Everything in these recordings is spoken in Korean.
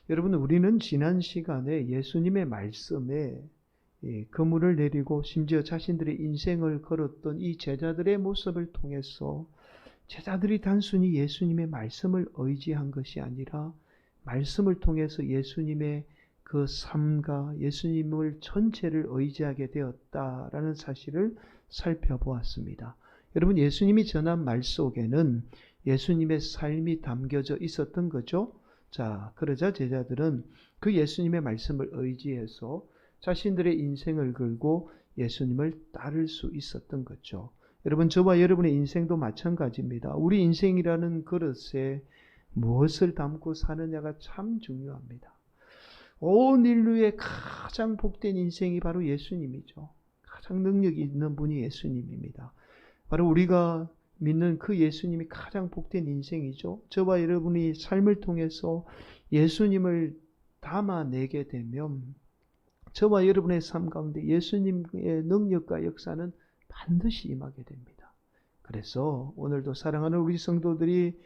여러분, 우리는 지난 시간에 예수님의 말씀에 그물을 내리고 심지어 자신들의 인생을 걸었던 이 제자들의 모습을 통해서 제자들이 단순히 예수님의 말씀을 의지한 것이 아니라 말씀을 통해서 예수님의 그 삶과 예수님을 전체를 의지하게 되었다라는 사실을 살펴보았습니다. 여러분, 예수님이 전한 말 속에는 예수님의 삶이 담겨져 있었던 거죠. 자, 그러자 제자들은 그 예수님의 말씀을 의지해서 자신들의 인생을 걸고 예수님을 따를 수 있었던 거죠. 여러분, 저와 여러분의 인생도 마찬가지입니다. 우리 인생이라는 그릇에 무엇을 담고 사느냐가 참 중요합니다. 온 인류의 가장 복된 인생이 바로 예수님이죠. 가장 능력이 있는 분이 예수님입니다. 바로 우리가 믿는 그 예수님이 가장 복된 인생이죠. 저와 여러분이 삶을 통해서 예수님을 담아내게 되면 저와 여러분의 삶 가운데 예수님의 능력과 역사는 반드시 임하게 됩니다. 그래서 오늘도 사랑하는 우리 성도들이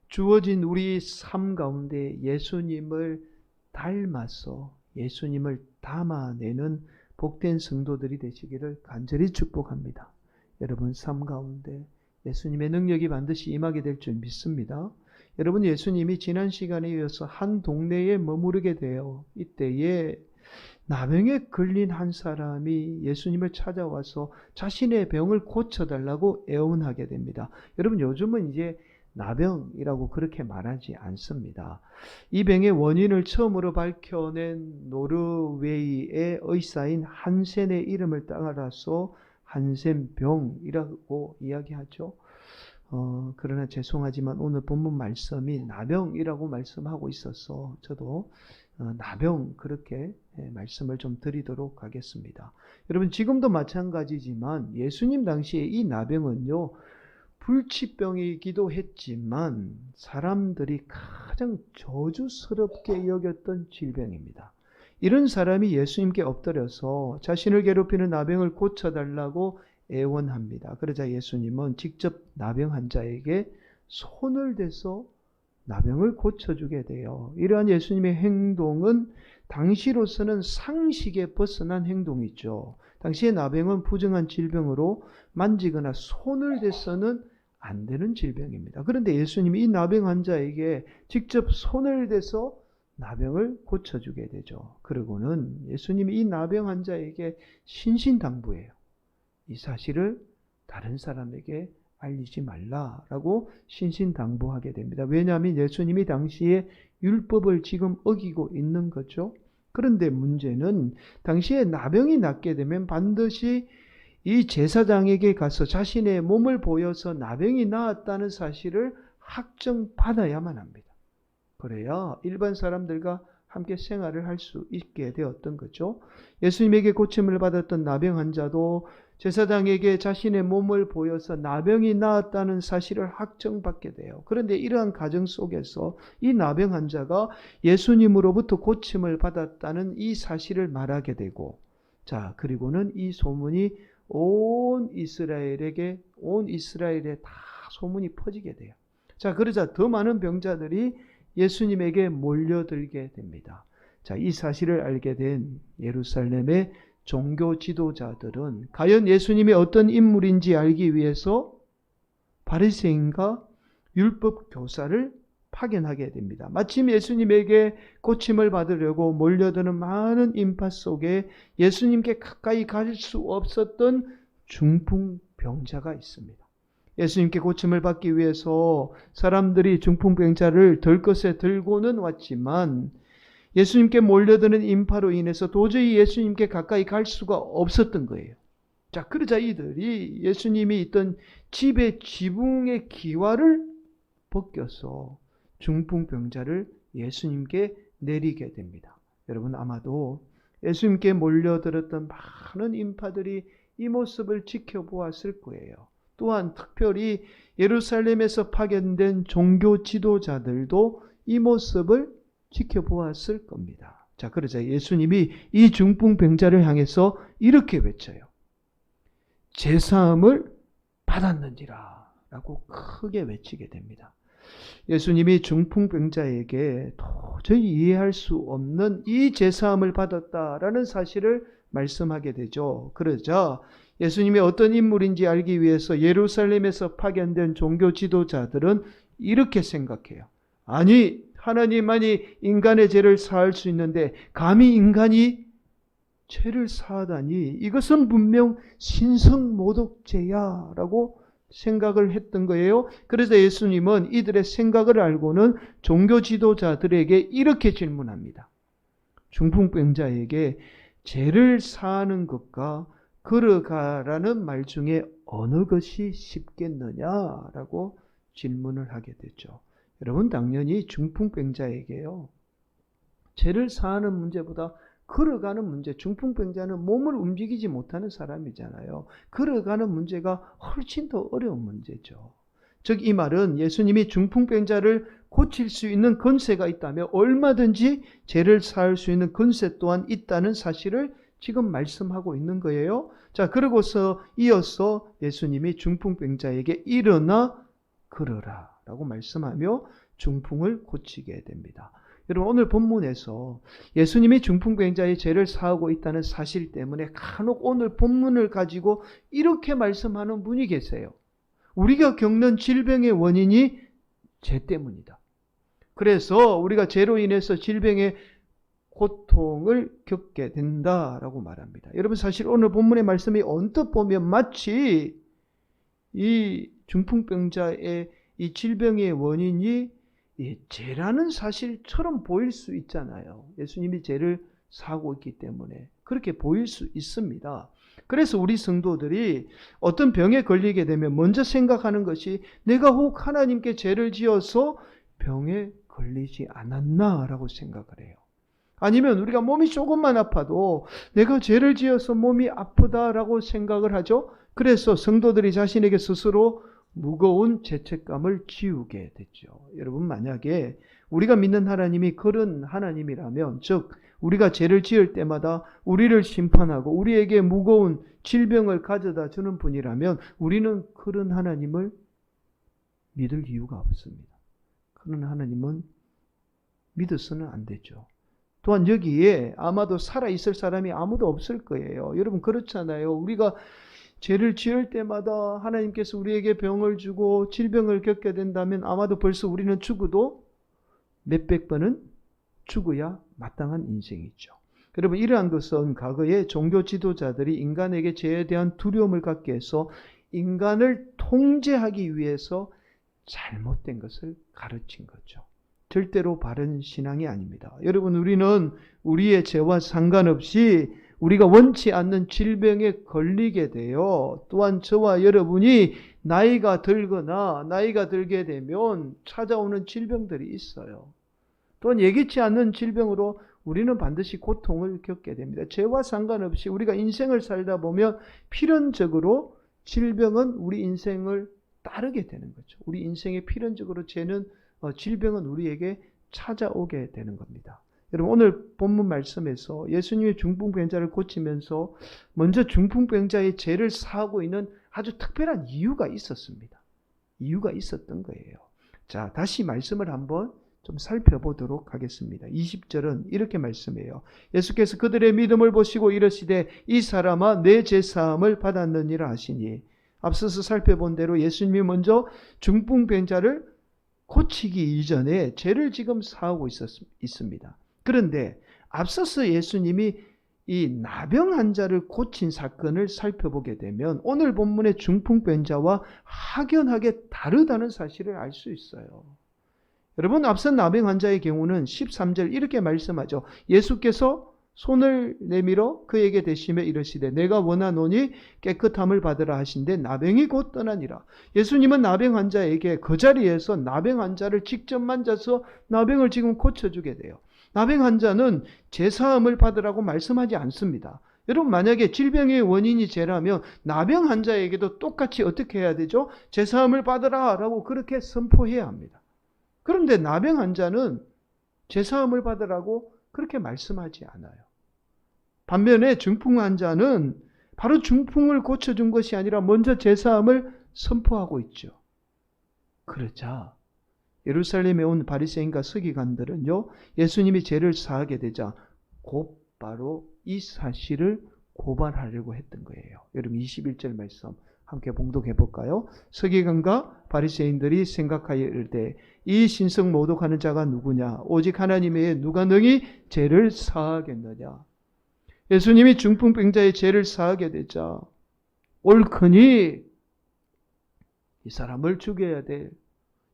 주어진 우리 삶 가운데 예수님을 닮아서 예수님을 담아내는 복된 성도들이 되시기를 간절히 축복합니다. 여러분 삶 가운데 예수님의 능력이 반드시 임하게 될 줄 믿습니다. 여러분, 예수님이 지난 시간에 이어서 한 동네에 머무르게 되어 이때에 나병에 걸린 한 사람이 예수님을 찾아와서 자신의 병을 고쳐달라고 애원하게 됩니다. 여러분, 요즘은 이제 나병이라고 그렇게 말하지 않습니다. 이 병의 원인을 처음으로 밝혀낸 노르웨이의 의사인 한센의 이름을 따라서 한센병이라고 이야기하죠. 그러나 죄송하지만 오늘 본문 말씀이 나병이라고 말씀하고 있어서 저도 나병 그렇게 말씀을 좀 드리도록 하겠습니다. 여러분, 지금도 마찬가지지만 예수님 당시에 이 나병은요, 불치병이기도 했지만 사람들이 가장 저주스럽게 여겼던 질병입니다. 이런 사람이 예수님께 엎드려서 자신을 괴롭히는 나병을 고쳐달라고 애원합니다. 그러자 예수님은 직접 나병 환자에게 손을 대서 나병을 고쳐주게 돼요. 이러한 예수님의 행동은 당시로서는 상식에 벗어난 행동이죠. 당시의 나병은 부정한 질병으로 만지거나 손을 대서는 안 되는 질병입니다. 그런데 예수님이 이 나병 환자에게 직접 손을 대서 나병을 고쳐주게 되죠. 그리고는 예수님이 이 나병 환자에게 신신당부해요. 이 사실을 다른 사람에게 알리지 말라라고 신신당부하게 됩니다. 왜냐하면 예수님이 당시에 율법을 지금 어기고 있는 거죠. 그런데 문제는 당시에 나병이 낫게 되면 반드시 이 제사장에게 가서 자신의 몸을 보여서 나병이 나았다는 사실을 확정받아야만 합니다. 그래야 일반 사람들과 함께 생활을 할 수 있게 되었던 거죠. 예수님에게 고침을 받았던 나병 환자도 제사장에게 자신의 몸을 보여서 나병이 나았다는 사실을 확정받게 돼요. 그런데 이러한 과정 속에서 이 나병 환자가 예수님으로부터 고침을 받았다는 이 사실을 말하게 되고, 자, 그리고는 이 소문이 온 이스라엘에 다 소문이 퍼지게 돼요. 자, 그러자 더 많은 병자들이 예수님에게 몰려들게 됩니다. 자, 이 사실을 알게 된 예루살렘의 종교 지도자들은 과연 예수님이 어떤 인물인지 알기 위해서 바리새인과 율법 교사를 파견하게 됩니다. 마침 예수님에게 고침을 받으려고 몰려드는 많은 인파 속에 예수님께 가까이 갈 수 없었던 중풍병자가 있습니다. 예수님께 고침을 받기 위해서 사람들이 중풍병자를 들 것에 들고는 왔지만 예수님께 몰려드는 인파로 인해서 도저히 예수님께 가까이 갈 수가 없었던 거예요. 자, 그러자 이들이 예수님이 있던 집의 지붕의 기와를 벗겨서 중풍병자를 예수님께 내리게 됩니다. 여러분, 아마도 예수님께 몰려들었던 많은 인파들이 이 모습을 지켜보았을 거예요. 또한 특별히 예루살렘에서 파견된 종교 지도자들도 이 모습을 지켜보았을 겁니다. 자, 그러자 예수님이 이 중풍병자를 향해서 이렇게 외쳐요. 제사함을 받았는지라 라고 크게 외치게 됩니다. 예수님이 중풍병자에게 도저히 이해할 수 없는 이 제사함을 받았다라는 사실을 말씀하게 되죠. 그러자 예수님이 어떤 인물인지 알기 위해서 예루살렘에서 파견된 종교 지도자들은 이렇게 생각해요. 아니, 하나님만이 인간의 죄를 사할 수 있는데 감히 인간이 죄를 사하다니 이것은 분명 신성모독죄야 라고 생각을 했던 거예요. 그래서 예수님은 이들의 생각을 알고는 종교 지도자들에게 이렇게 질문합니다. 중풍병자에게 죄를 사하는 것과 걸어가라는 말 중에 어느 것이 쉽겠느냐라고 질문을 하게 되죠. 여러분, 당연히 중풍병자에게요, 죄를 사하는 문제보다 걸어가는 문제, 중풍병자는 몸을 움직이지 못하는 사람이잖아요. 걸어가는 문제가 훨씬 더 어려운 문제죠. 즉, 이 말은 예수님이 중풍병자를 고칠 수 있는 권세가 있다며 얼마든지 죄를 사할 수 있는 권세 또한 있다는 사실을 지금 말씀하고 있는 거예요. 자, 그러고서 이어서 예수님이 중풍병자에게 일어나 걸어라 라고 말씀하며 중풍을 고치게 됩니다. 여러분, 오늘 본문에서 예수님이 중풍병자의 죄를 사하고 있다는 사실 때문에 간혹 오늘 본문을 가지고 이렇게 말씀하는 분이 계세요. 우리가 겪는 질병의 원인이 죄 때문이다. 그래서 우리가 죄로 인해서 질병의 고통을 겪게 된다라고 말합니다. 여러분, 사실 오늘 본문의 말씀이 언뜻 보면 마치 이 중풍병자의 이 질병의 원인이 죄라는 사실처럼 보일 수 있잖아요. 예수님이 죄를 사하고 있기 때문에 그렇게 보일 수 있습니다. 그래서 우리 성도들이 어떤 병에 걸리게 되면 먼저 생각하는 것이 내가 혹 하나님께 죄를 지어서 병에 걸리지 않았나라고 생각을 해요. 아니면 우리가 몸이 조금만 아파도 내가 죄를 지어서 몸이 아프다라고 생각을 하죠. 그래서 성도들이 자신에게 스스로 무거운 죄책감을 지우게 됐죠. 여러분, 만약에 우리가 믿는 하나님이 그런 하나님이라면, 즉 우리가 죄를 지을 때마다 우리를 심판하고 우리에게 무거운 질병을 가져다 주는 분이라면 우리는 그런 하나님을 믿을 이유가 없습니다. 그런 하나님은 믿어서는 안 되죠. 또한 여기에 아마도 살아있을 사람이 아무도 없을 거예요. 여러분, 그렇잖아요. 우리가 죄를 지을 때마다 하나님께서 우리에게 병을 주고 질병을 겪게 된다면 아마도 벌써 우리는 죽어도 몇백 번은 죽어야 마땅한 인생이죠. 여러분, 이러한 것은 과거에 종교 지도자들이 인간에게 죄에 대한 두려움을 갖게 해서 인간을 통제하기 위해서 잘못된 것을 가르친 거죠. 절대로 바른 신앙이 아닙니다. 여러분, 우리는 우리의 죄와 상관없이 우리가 원치 않는 질병에 걸리게 돼요. 또한 저와 여러분이 나이가 들거나 나이가 들게 되면 찾아오는 질병들이 있어요. 또한 예기치 않는 질병으로 우리는 반드시 고통을 겪게 됩니다. 죄와 상관없이 우리가 인생을 살다 보면 필연적으로 질병은 우리 인생을 따르게 되는 거죠. 우리 인생의 필연적으로 질병은 우리에게 찾아오게 되는 겁니다. 여러분, 오늘 본문 말씀에서 예수님이 중풍병자를 고치면서 먼저 중풍병자의 죄를 사하고 있는 아주 특별한 이유가 있었습니다. 이유가 있었던 거예요. 자, 다시 말씀을 한번 좀 살펴보도록 하겠습니다. 20절은 이렇게 말씀해요. 예수께서 그들의 믿음을 보시고 이르시되 이 사람아 내 죄사함을 받았느니라 하시니, 앞서서 살펴본 대로 예수님이 먼저 중풍병자를 고치기 이전에 죄를 지금 사하고 있습니다. 그런데 앞서서 예수님이 이 나병 환자를 고친 사건을 살펴보게 되면 오늘 본문의 중풍병자와 확연하게 다르다는 사실을 알 수 있어요. 여러분, 앞선 나병 환자의 경우는 13절 이렇게 말씀하죠. 예수께서 손을 내밀어 그에게 대시며 이르시되 내가 원하노니 깨끗함을 받으라 하신데 나병이 곧 떠나니라. 예수님은 나병 환자에게 그 자리에서 나병 환자를 직접 만져서 나병을 지금 고쳐주게 돼요. 나병 환자는 죄사함을 받으라고 말씀하지 않습니다. 여러분, 만약에 질병의 원인이 죄라면 나병 환자에게도 똑같이 어떻게 해야 되죠? 죄사함을 받으라 라고 그렇게 선포해야 합니다. 그런데 나병 환자는 죄사함을 받으라고 그렇게 말씀하지 않아요. 반면에 중풍 환자는 바로 중풍을 고쳐준 것이 아니라 먼저 죄사함을 선포하고 있죠. 그러자 예루살렘에 온 바리새인과 서기관들은요, 예수님이 죄를 사하게 되자 곧바로 이 사실을 고발하려고 했던 거예요. 여러분 21절 말씀 함께 봉독해 볼까요? 서기관과 바리새인들이 생각하여 이르되 이 신성 모독하는 자가 누구냐? 오직 하나님 외에 누가 능히 죄를 사하겠느냐? 예수님이 중풍병자의 죄를 사하게 되자 옳거니 이 사람을 죽여야 될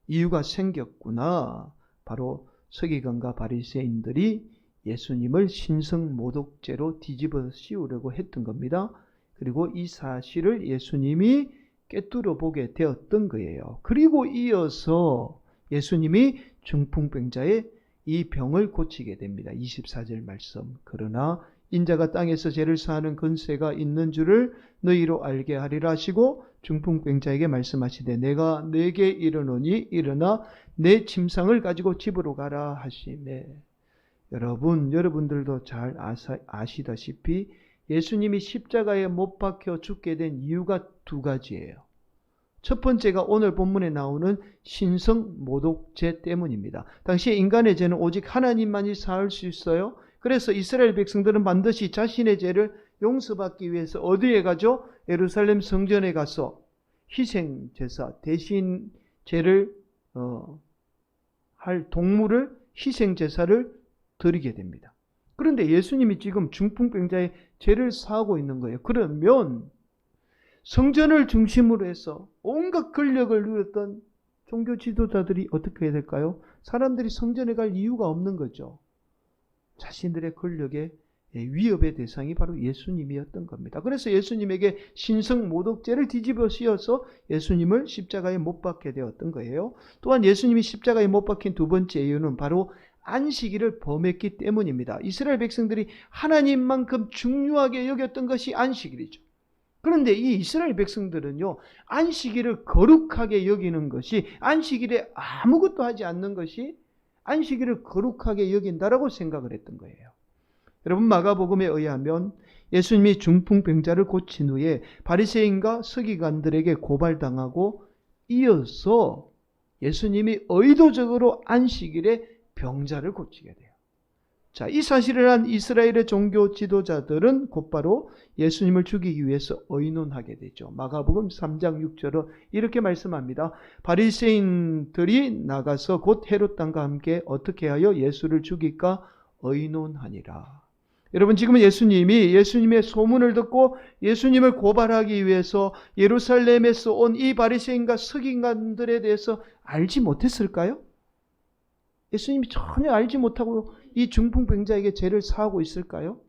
이유가 생겼구나. 바로 서기관과 바리새인들이 예수님을 신성 모독죄로 뒤집어 씌우려고 했던 겁니다. 그리고 이 사실을 예수님이 꿰뚫어 보게 되었던 거예요. 그리고 이어서 예수님이 중풍병자의 이 병을 고치게 됩니다. 24절 말씀. 그러나 인자가 땅에서 죄를 사하는 권세가 있는 줄을 너희로 알게 하리라 하시고 중풍병자에게 말씀하시되 내가 네게 이르노니 일어나 내 침상을 가지고 집으로 가라 하시매. 여러분들도 잘 아시다시피 예수님이 십자가에 못 박혀 죽게 된 이유가 두 가지예요. 첫 번째가 오늘 본문에 나오는 신성 모독죄 때문입니다. 당시 인간의 죄는 오직 하나님만이 사할 수 있어요. 그래서 이스라엘 백성들은 반드시 자신의 죄를 용서받기 위해서 어디에 가죠? 예루살렘 성전에 가서 희생제사, 대신 죄를 할 동물을 희생제사를 드리게 됩니다. 그런데 예수님이 지금 중풍병자의 죄를 사하고 있는 거예요. 그러면 성전을 중심으로 해서 온갖 권력을 누렸던 종교 지도자들이 어떻게 해야 될까요? 사람들이 성전에 갈 이유가 없는 거죠. 자신들의 권력의 위협의 대상이 바로 예수님이었던 겁니다. 그래서 예수님에게 신성 모독죄를 뒤집어 씌워서 예수님을 십자가에 못 박게 되었던 거예요. 또한 예수님이 십자가에 못 박힌 두 번째 이유는 바로 안식일을 범했기 때문입니다. 이스라엘 백성들이 하나님만큼 중요하게 여겼던 것이 안식일이죠. 그런데 이 이스라엘 백성들은요, 안식일을 거룩하게 여기는 것이, 안식일에 아무것도 하지 않는 것이 안식일을 거룩하게 여긴다라고 생각을 했던 거예요. 여러분, 마가복음에 의하면 예수님이 중풍병자를 고친 후에 바리새인과 서기관들에게 고발당하고 이어서 예수님이 의도적으로 안식일에 병자를 고치게 돼요. 자, 이 사실을 한 이스라엘의 종교 지도자들은 곧바로 예수님을 죽이기 위해서 의논하게 되죠. 마가복음 3장 6절은 이렇게 말씀합니다. 바리새인들이 나가서 곧 헤롯 왕과 함께 어떻게 하여 예수를 죽일까 의논하니라. 여러분, 지금 예수님의 소문을 듣고 예수님을 고발하기 위해서 예루살렘에서 온 이 바리새인과 서기관들에 대해서 알지 못했을까요? 예수님이 전혀 알지 못하고 이 중풍병자에게 죄를 사하고 있을까요?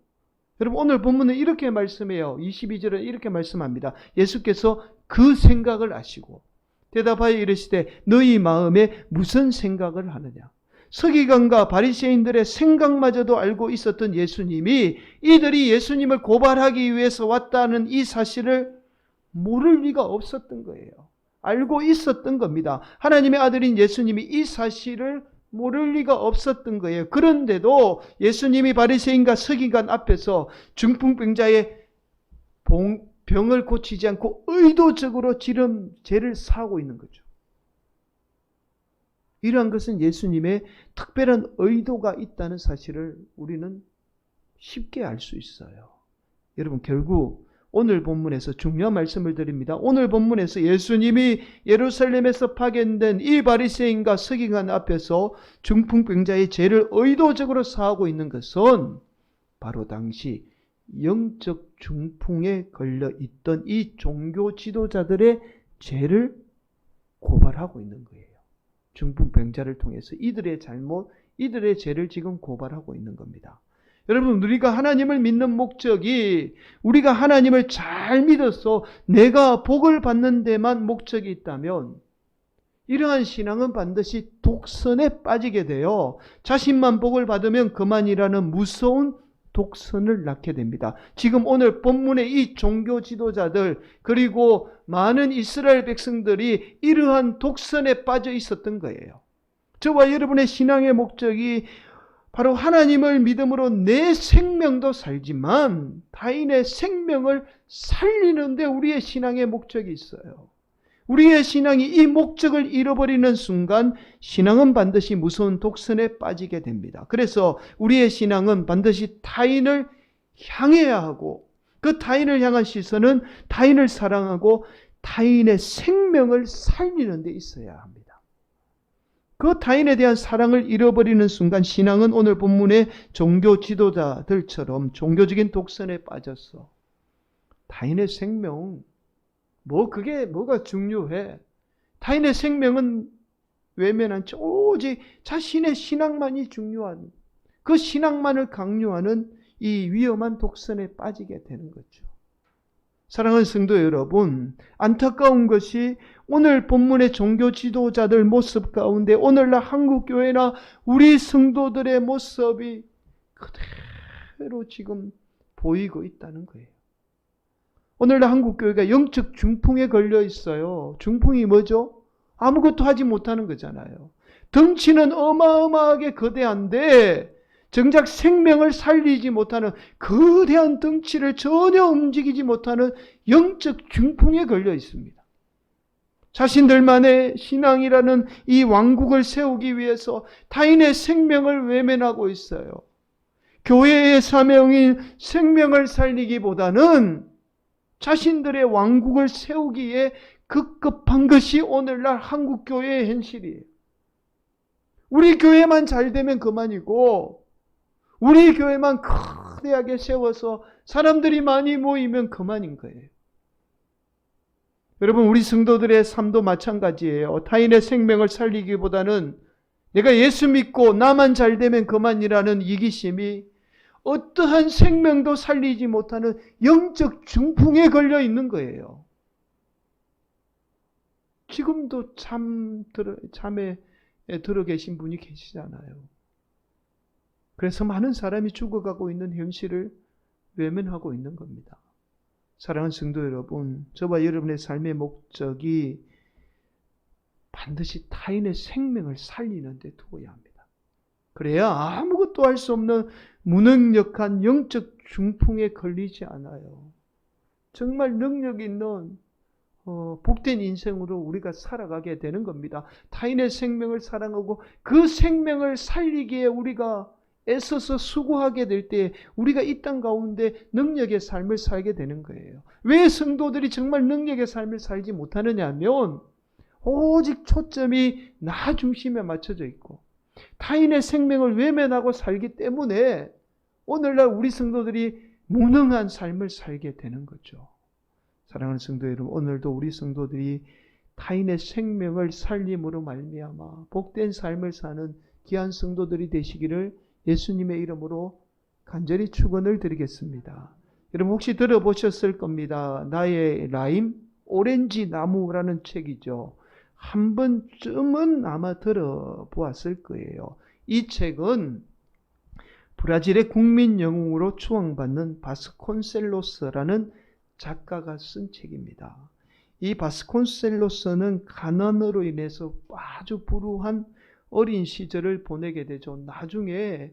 여러분, 오늘 본문은 이렇게 말씀해요. 22절에 이렇게 말씀합니다. 예수께서 그 생각을 아시고 대답하여 이르시되 너희 마음에 무슨 생각을 하느냐. 서기관과 바리새인들의 생각마저도 알고 있었던 예수님이 이들이 예수님을 고발하기 위해서 왔다는 이 사실을 모를 리가 없었던 거예요. 알고 있었던 겁니다. 하나님의 아들인 예수님이 이 사실을 모를 리가 없었던 거예요. 그런데도 예수님이 바리새인과 서기관 앞에서 중풍병자의 병을 고치지 않고 의도적으로 지름 죄를 사하고 있는 거죠. 이러한 것은 예수님의 특별한 의도가 있다는 사실을 우리는 쉽게 알 수 있어요. 여러분, 결국 오늘 본문에서 중요한 말씀을 드립니다. 오늘 본문에서 예수님이 예루살렘에서 파견된 이 바리새인과 서기관 앞에서 중풍병자의 죄를 의도적으로 사하고 있는 것은 바로 당시 영적 중풍에 걸려 있던 이 종교 지도자들의 죄를 고발하고 있는 거예요. 중풍병자를 통해서 이들의 잘못, 이들의 죄를 지금 고발하고 있는 겁니다. 여러분, 우리가 하나님을 믿는 목적이 우리가 하나님을 잘 믿어서 내가 복을 받는 데만 목적이 있다면 이러한 신앙은 반드시 독선에 빠지게 돼요. 자신만 복을 받으면 그만이라는 무서운 독선을 낳게 됩니다. 지금 오늘 본문의 이 종교 지도자들 그리고 많은 이스라엘 백성들이 이러한 독선에 빠져 있었던 거예요. 저와 여러분의 신앙의 목적이 바로 하나님을 믿음으로 내 생명도 살지만 타인의 생명을 살리는 데 우리의 신앙의 목적이 있어요. 우리의 신앙이 이 목적을 잃어버리는 순간 신앙은 반드시 무서운 독선에 빠지게 됩니다. 그래서 우리의 신앙은 반드시 타인을 향해야 하고, 그 타인을 향한 시선은 타인을 사랑하고 타인의 생명을 살리는 데 있어야 합니다. 그 타인에 대한 사랑을 잃어버리는 순간 신앙은 오늘 본문의 종교 지도자들처럼 종교적인 독선에 빠져서 타인의 생명, 그게 뭐가 중요해? 타인의 생명은 외면한 채 오직 자신의 신앙만이 중요한, 그 신앙만을 강요하는 이 위험한 독선에 빠지게 되는 거죠. 사랑하는 성도 여러분, 안타까운 것이 오늘 본문의 종교 지도자들 모습 가운데 오늘날 한국교회나 우리 성도들의 모습이 그대로 지금 보이고 있다는 거예요. 오늘날 한국교회가 영적 중풍에 걸려 있어요. 중풍이 뭐죠? 아무것도 하지 못하는 거잖아요. 덩치는 어마어마하게 거대한데 정작 생명을 살리지 못하는 거대한 덩치를 전혀 움직이지 못하는 영적 중풍에 걸려 있습니다. 자신들만의 신앙이라는 이 왕국을 세우기 위해서 타인의 생명을 외면하고 있어요. 교회의 사명인 생명을 살리기보다는 자신들의 왕국을 세우기에 급급한 것이 오늘날 한국교회의 현실이에요. 우리 교회만 잘 되면 그만이고, 우리 교회만 거대하게 세워서 사람들이 많이 모이면 그만인 거예요. 여러분, 우리 성도들의 삶도 마찬가지예요. 타인의 생명을 살리기보다는 내가 예수 믿고 나만 잘 되면 그만이라는 이기심이 어떠한 생명도 살리지 못하는 영적 중풍에 걸려 있는 거예요. 지금도 잠에 들어 계신 분이 계시잖아요. 그래서 많은 사람이 죽어가고 있는 현실을 외면하고 있는 겁니다. 사랑하는 성도 여러분, 저와 여러분의 삶의 목적이 반드시 타인의 생명을 살리는 데 두어야 합니다. 그래야 아무것도 할 수 없는 무능력한 영적 중풍에 걸리지 않아요. 정말 능력 있는 복된 인생으로 우리가 살아가게 되는 겁니다. 타인의 생명을 사랑하고 그 생명을 살리기에 우리가 애써서 수고하게 될 때 우리가 이 땅 가운데 능력의 삶을 살게 되는 거예요. 왜 성도들이 정말 능력의 삶을 살지 못하느냐 하면 오직 초점이 나 중심에 맞춰져 있고 타인의 생명을 외면하고 살기 때문에 오늘날 우리 성도들이 무능한 삶을 살게 되는 거죠. 사랑하는 성도 여러분, 오늘도 우리 성도들이 타인의 생명을 살림으로 말미암아 복된 삶을 사는 귀한 성도들이 되시기를 예수님의 이름으로 간절히 축원을 드리겠습니다. 여러분 혹시 들어보셨을 겁니다. 나의 라임 오렌지 나무라는 책이죠. 한 번쯤은 아마 들어보았을 거예요. 이 책은 브라질의 국민 영웅으로 추앙받는 바스콘셀로스라는 작가가 쓴 책입니다. 이 바스콘셀로스는 가난으로 인해서 아주 불우한 어린 시절을 보내게 되죠. 나중에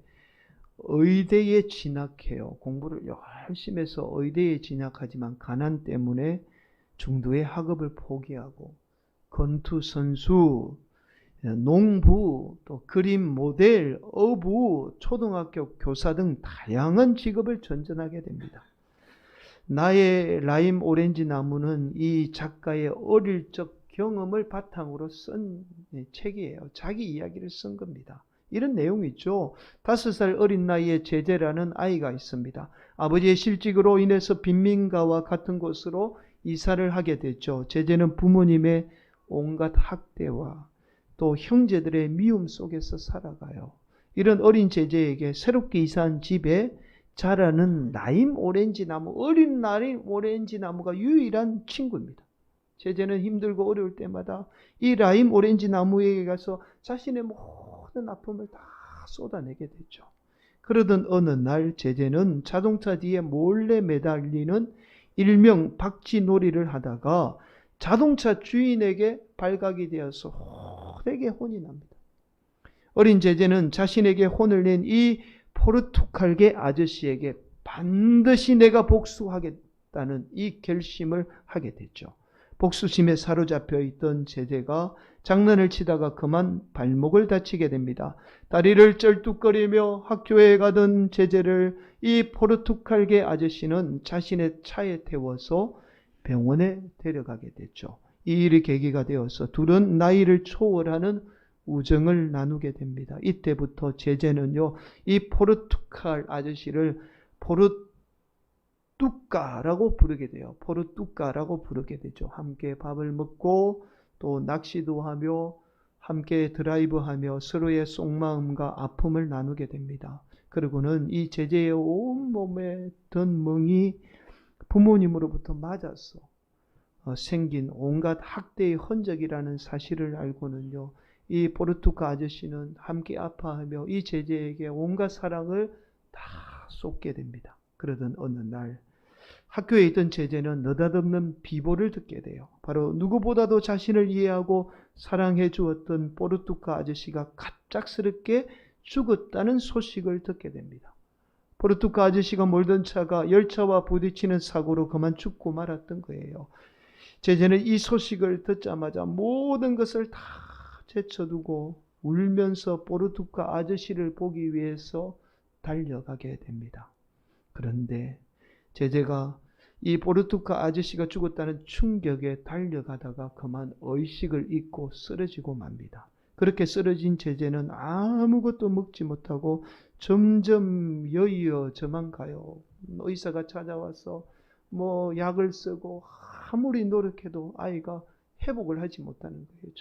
의대에 진학해요. 공부를 열심히 해서 의대에 진학하지만 가난 때문에 중도의 학업을 포기하고 권투 선수, 농부, 또 그림 모델, 어부, 초등학교 교사 등 다양한 직업을 전전하게 됩니다. 나의 라임 오렌지 나무는 이 작가의 어릴 적 경험을 바탕으로 쓴 책이에요. 자기 이야기를 쓴 겁니다. 이런 내용이 있죠. 5살 어린 나이에 제재라는 아이가 있습니다. 아버지의 실직으로 인해서 빈민가와 같은 곳으로 이사를 하게 됐죠. 제재는 부모님의 온갖 학대와 또 형제들의 미움 속에서 살아가요. 이런 어린 제재에게 새롭게 이사한 집에 자라는 라임 오렌지 나무, 어린 라임 오렌지 나무가 유일한 친구입니다. 제재는 힘들고 어려울 때마다 이 라임 오렌지 나무에게 가서 자신의 모든 아픔을 다 쏟아내게 되죠. 그러던 어느 날 제재는 자동차 뒤에 몰래 매달리는 일명 박쥐놀이를 하다가 자동차 주인에게 발각이 되어서 호되게 혼이 납니다. 어린 제재는 자신에게 혼을 낸 이 포르투갈계 아저씨에게 반드시 내가 복수하겠다는 이 결심을 하게 됐죠. 복수심에 사로잡혀 있던 제자가 장난을 치다가 그만 발목을 다치게 됩니다. 다리를 쩔뚝거리며 학교에 가던 제자를 이 포르투갈계 아저씨는 자신의 차에 태워서 병원에 데려가게 됐죠. 이 일이 계기가 되어서 둘은 나이를 초월하는 우정을 나누게 됩니다. 이때부터 제자는요, 이 포르투갈 아저씨를 포르뚜까라고 부르게 돼요. 포르뚜까라고 부르게 되죠. 함께 밥을 먹고 또 낚시도 하며 함께 드라이브하며 서로의 속마음과 아픔을 나누게 됩니다. 그리고는 이 제자의 온몸에 든 멍이 부모님으로부터 맞아서 생긴 온갖 학대의 흔적이라는 사실을 알고는요, 이 포르투갈 아저씨는 함께 아파하며 이 제자에게 온갖 사랑을 다 쏟게 됩니다. 그러던 어느 날 학교에 있던 제자는 느닷없는 비보를 듣게 돼요. 바로 누구보다도 자신을 이해하고 사랑해 주었던 포르투갈 아저씨가 갑작스럽게 죽었다는 소식을 듣게 됩니다. 포르투갈 아저씨가 몰던 차가 열차와 부딪히는 사고로 그만 죽고 말았던 거예요. 제자는 이 소식을 듣자마자 모든 것을 다 제쳐두고 울면서 포르투갈 아저씨를 보기 위해서 달려가게 됩니다. 그런데 제자가 이 포르투갈 아저씨가 죽었다는 충격에 달려가다가 그만 의식을 잃고 쓰러지고 맙니다. 그렇게 쓰러진 제자는 아무것도 먹지 못하고 점점 여의어져만 가요. 의사가 찾아와서 약을 쓰고 아무리 노력해도 아이가 회복을 하지 못하는 거예요.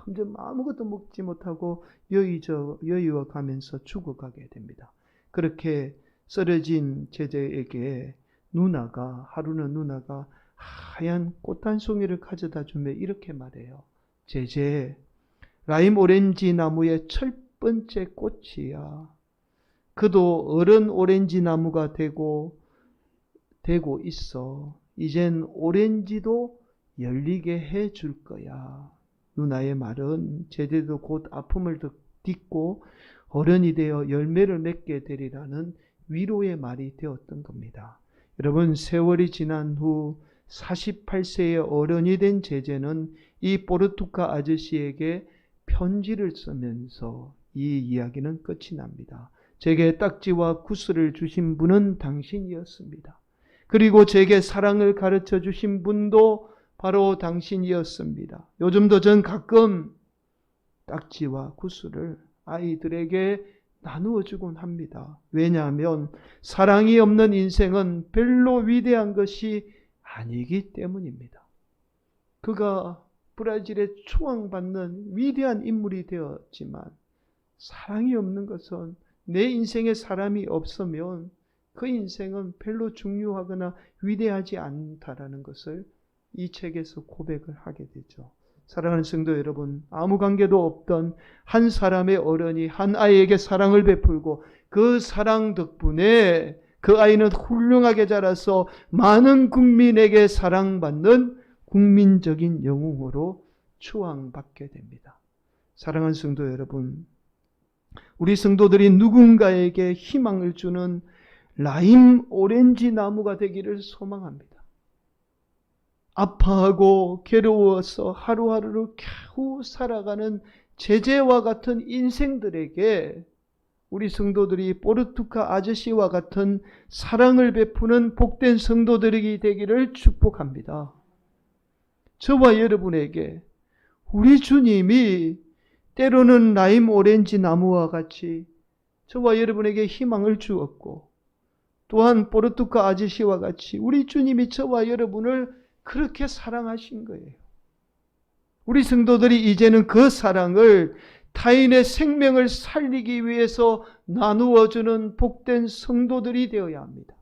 점점 아무것도 먹지 못하고 여의어 가면서 죽어가게 됩니다. 그렇게 쓰러진 제자에게 하루는 누나가 하얀 꽃 한 송이를 가져다 주며 이렇게 말해요. 제제, 라임 오렌지 나무의 첫 번째 꽃이야. 그도 어른 오렌지 나무가 되고 있어. 이젠 오렌지도 열리게 해 줄 거야. 누나의 말은 제자도 곧 아픔을 딛고 어른이 되어 열매를 맺게 되리라는 위로의 말이 되었던 겁니다. 여러분, 세월이 지난 후 48세의 어른이 된 제자는 이 포르투갈 아저씨에게 편지를 쓰면서 이 이야기는 끝이 납니다. 제게 딱지와 구슬을 주신 분은 당신이었습니다. 그리고 제게 사랑을 가르쳐 주신 분도 바로 당신이었습니다. 요즘도 전 가끔 딱지와 구슬을 아이들에게 나누어 주곤 합니다. 왜냐하면 사랑이 없는 인생은 별로 위대한 것이 아니기 때문입니다. 그가 브라질에 추앙받는 위대한 인물이 되었지만 사랑이 없는 것은 내 인생에 사람이 없으면 그 인생은 별로 중요하거나 위대하지 않다라는 것을 이 책에서 고백을 하게 되죠. 사랑하는 성도 여러분, 아무 관계도 없던 한 사람의 어른이 한 아이에게 사랑을 베풀고 그 사랑 덕분에 그 아이는 훌륭하게 자라서 많은 국민에게 사랑받는 국민적인 영웅으로 추앙받게 됩니다. 사랑하는 성도 여러분, 우리 성도들이 누군가에게 희망을 주는 라임 오렌지 나무가 되기를 소망합니다. 아파하고 괴로워서 하루하루를 겨우 살아가는 제재와 같은 인생들에게 우리 성도들이 포르투갈 아저씨와 같은 사랑을 베푸는 복된 성도들이 되기를 축복합니다. 저와 여러분에게 우리 주님이 때로는 라임 오렌지 나무와 같이 저와 여러분에게 희망을 주었고, 또한 포르투갈 아저씨와 같이 우리 주님이 저와 여러분을 그렇게 사랑하신 거예요. 우리 성도들이 이제는 그 사랑을 타인의 생명을 살리기 위해서 나누어주는 복된 성도들이 되어야 합니다.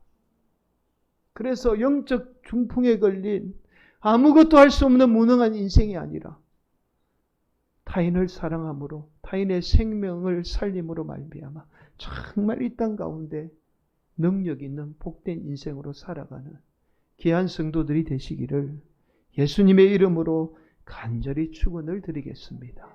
그래서 영적 중풍에 걸린 아무것도 할 수 없는 무능한 인생이 아니라 타인을 사랑함으로 타인의 생명을 살림으로 말미암아 정말 이 땅 가운데 능력 있는 복된 인생으로 살아가는 귀한 성도들이 되시기를 예수님의 이름으로 간절히 축원을 드리겠습니다.